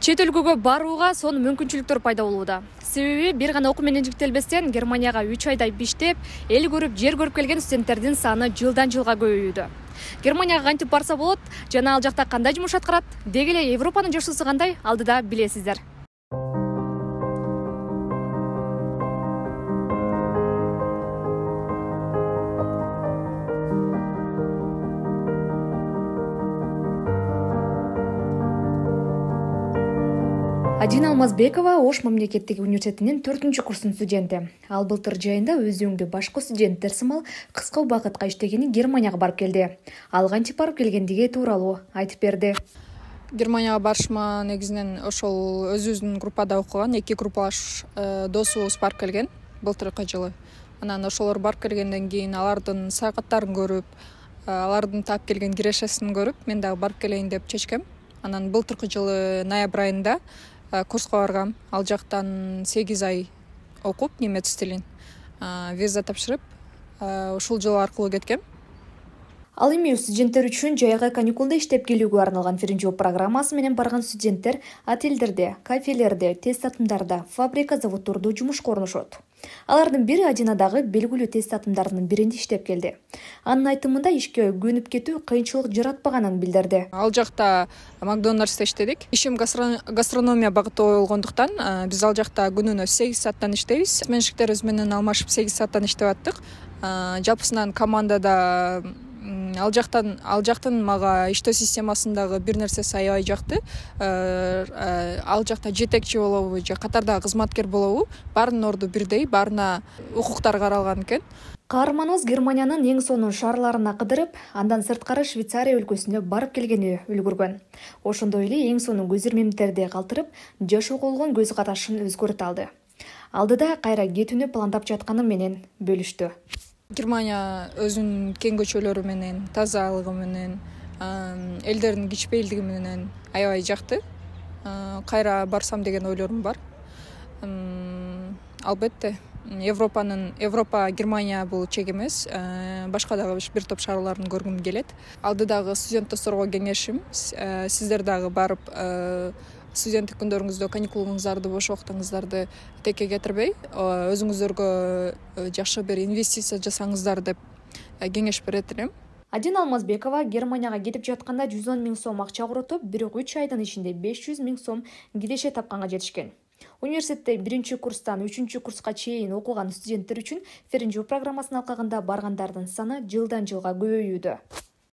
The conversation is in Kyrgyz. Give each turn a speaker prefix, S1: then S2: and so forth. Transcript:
S1: Чет өлкөгө барууга сонун мүмкүнчүлүктөр пайда болууда. Себеби бир гана окуу менен чектелбестен Германияга 3 айдай биштеп, эл көрүп, жер көрүп келген студенттердин саны жылдан жылга көбөйүүдө. Германияга кантип барса болот жана ал жакта кандай жумуш аткарат? Деги эле Европанын жашоосу кандай? Алдыда билесиздер. Адина Алмазбекова Ош мамлекеттик университетинин 4-курстун студенти. Ал былтыр жайында өз үйүндө башка студенттер сымал кыска убакытка иштегени Германияга барып келди. Ал кантип барып келгендиги тууралуу айтып берди.
S2: Германияга барышыма негизинен ошол өзүбүздүн группада окуган 2 группалаш досубуз барып келген былтыркы жылы. Анан ошолор барып келгенден кийин алардын саякаттарын көрүп, алардын таап келген кирешесин көрүп, мен дагы барып келейин деп чечкем. Анан былтыркы жылы ноябрь айында курска баргам. Ал жактан 8 ай окуп немец тилин, виза тапшырып, ушул жыл аркылуу кеткем.
S1: Ал эми студенттер үчүн жайга каникулда иштеп келүүгө арналган Ференжоу программасы менен барган студенттер отелдерде, кафелерде, тест татымдарда, фабрика, заводдордо жумушка орношот. Алардын бири Адинадагы белгилүү тест татымдарынын биринде иштеп келди. Анын айтымында ишке көнүп кетүү кыйынчылык жаратпаганын билдирди.
S2: Ал жакта Макдональдста иштедик. Ишим гастрономия багыттуу болгондуктан биз ал жакта күнүнө 8 сааттан иштейбиз. Менчиктерибиз менен алмашып 8 сааттан иштеп аттык. Жалпысынан командада ал жактын мага иштөө системасындагы бир нерсеси аябай жакты. Ал жакта жетекчи болобу же катардагы кызматкер болобу, баарынын орду бирдей, баарына укуктар каралган экен.
S1: Каарманыбыз Германиянын эң сонун шаарларына кыдырып, андан сырткары Швейцария өлкөсүнө барып келгени үлгүргөн. Ошондой эле эң сонун көз ирмемдерди калтырып, жашоого болгон көз карашын өзгөртө алды. Алдыда кайра кетүүнү пландап жатканы менен бөлүштү.
S2: Германия өзүнүн кең көчөлөрү менен, тазалыгы менен, элдердин кичпейилдиги менен аябай жакты. Кайра барсам деген ойлорум бар. Албетте, Европа, Германия бул чек эмес. Башка дагы бир топ шаарларын көргүм келет. Алдыдагы студент досторго кеңешим, сиздер дагы барып, студенттик күндөрүңүздө каникулуңуздарды, бош убактыңыздарды текке кетирбей, өзүңүздөргө жакшы бир инвестиция жасаңыздар деп кеңеш берет элем.
S1: Адина Алмазбекова Германияга кетип жатканда 110 000 сом акча коротуп, бирок 3 айдын ичинде 500 000 сом киреше тапканга жетишкен. Университетте 1-курстан 3-курска чейин окуган студенттер үчүн Ференжоу программасын алкагында баргандардын саны жылдан жылга көбөйүүдө.